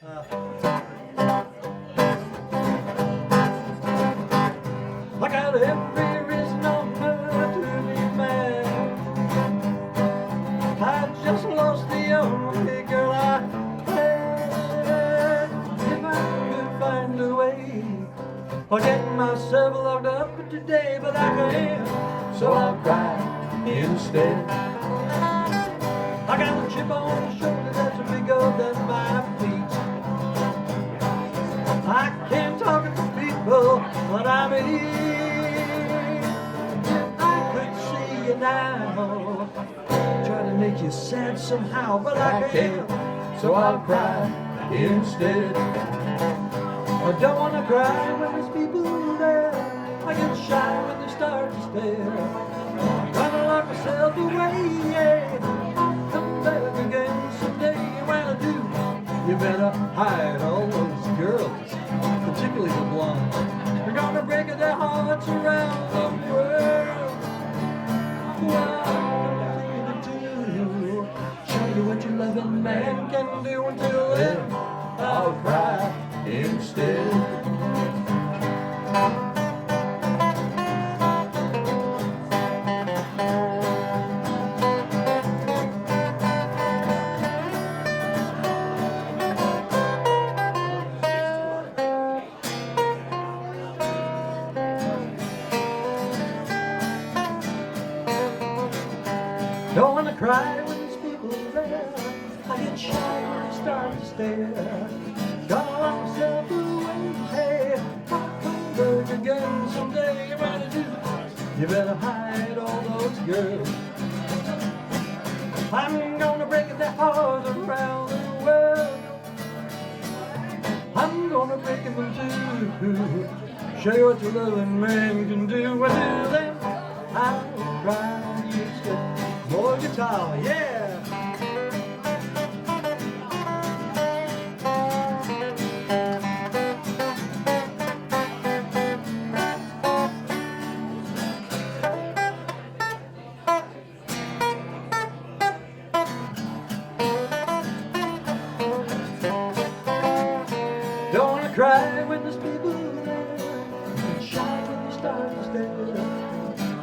I got every reason on earth to be mad. I just lost the only girl I had. If I could find a way of getting myself locked up today, but I can't, so I'll cry instead. I got a chip on the shoulder that's bigger than my feet. I can't talk to people when I meet. If I could see you now, try to make you sad somehow, but I can't, so I'll cry instead. I don't want to cry when there's people there. I get shy when they start to stare. I'm trying to lock myself away, yeah. I'll come back again someday. When I do, you better hide all those girls, particularly the blondes. You're gonna break their hearts around the world. Well, I'm to you, show you what your loving man can do. Until then, I'll cry instead. Don't wanna cry when there's people there. I get shy when they start to stare. Gonna lock myself away, hey. I'll come back again someday. You better do, you better hide all those girls. I'm gonna break their hearts around the world. I'm gonna break them in two. Show you what your loving man can do. Until then, I'll cry instead. More guitar, yeah! Don't wanna cry when there's people there. Get shy when you start to stare.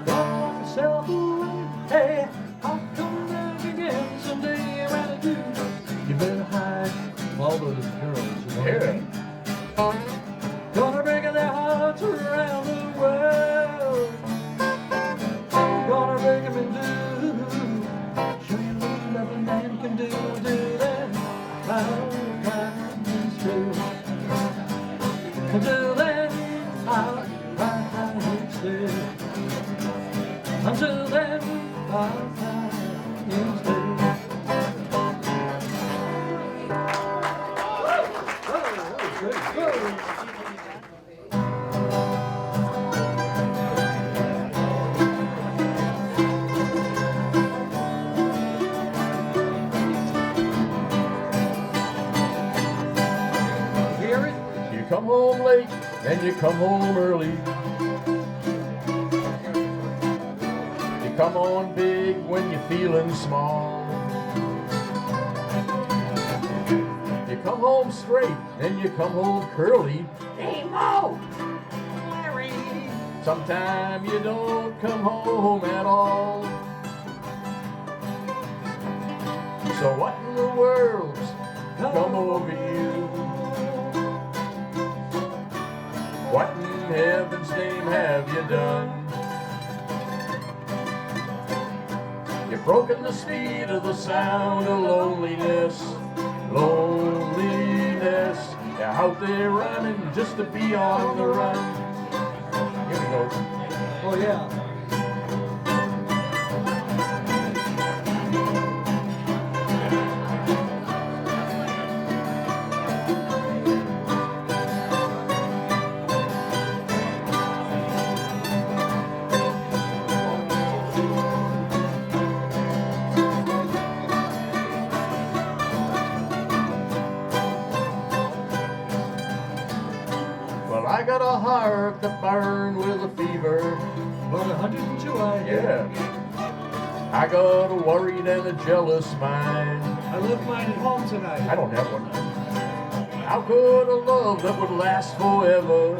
Don't lock yourself away, hey. I'll come back again someday. When I do, you better hide all those girls. Yeah. Gonna break their hearts around the world. Gonna break them in two. Show you what a loving man can do. Until then, I'll cry instead. Until then, I'll cry instead. Until then, I'll cry instead. Hear it? You come home late and you come home early. You come on big when you're feeling small. You come home straight and you come home curly. Hey, Mo! Larry! Sometime you don't come home at all. So what in the world's come over you? What in heaven's name have you done? You've broken the speed of the sound of loneliness. Loneliness. You're out there running just to be on the run. Here we go. Oh yeah. Well, I got a heart that burned with a fever. About 102, I Yeah. I got a worried and a jealous mind. I left mine at home tonight. I don't have one. How could a love that would last forever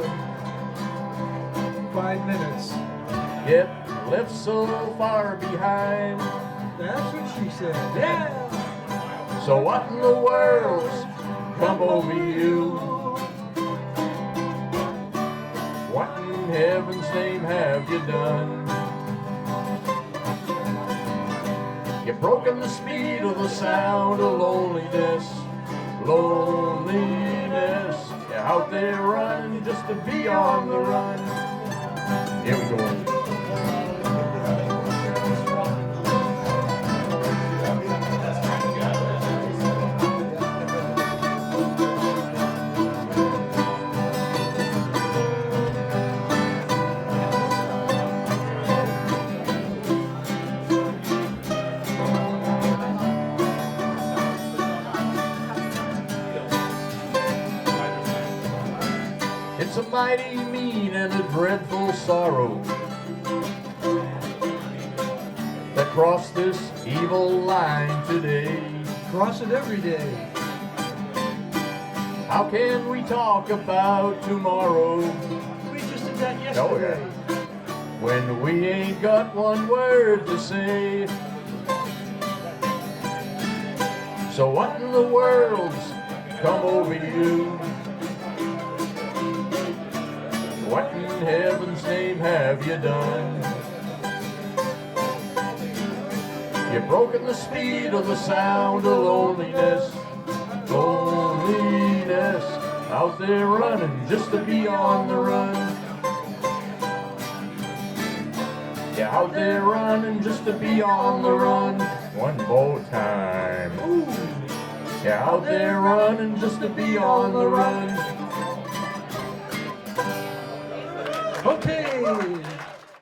5 minutes. get left so far behind? That's what she said. Yeah. So what in the world's come over you? What in heaven's name have you done? You've broken the speed of the sound of loneliness. Loneliness. You're out there running just to be on the run. Here we go. It's a mighty mean and a dreadful sorrow that crossed this evil line today. Cross it every day. How can we talk about tomorrow We just did that yesterday. when we ain't got one word to say? So what in the world's come over you? What in heaven's name have you done? You've broken the speed of the sound of loneliness. Loneliness. Out there running just to be on the run. You're out there running just to be on the run. One more time. Ooh. You're out there running just to be on the run. Okay.